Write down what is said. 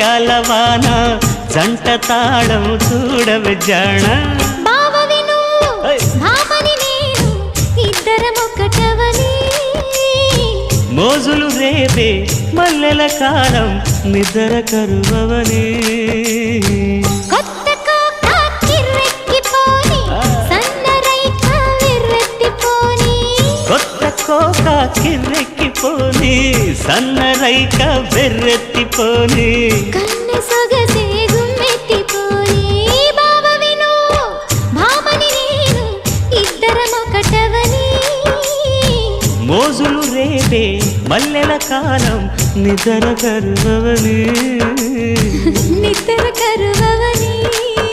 ముత్యాల వాన జంట తాళం చూడవే జాణ బావ విను భామని నేను ఇద్దరం ఒకటవని మోజులు రేపే మల్లెల కాలం నిద్ర కరువవని కొత్త కోక కిర్రెక్కిపోని సన్నరైక విర్రెత్తిపోని కొత్త కోక కిర్రెక్కిపోని సన్నరైక బెర్రెత్తిపోని కన్నె సొగసే గుమ్మెత్తిపోని బావ విను భామని నేను ఇద్దరం ఒకటవని మోజులు రేపే మల్లెల కాలం నిద్ర కరువవని నిద్ర కరువ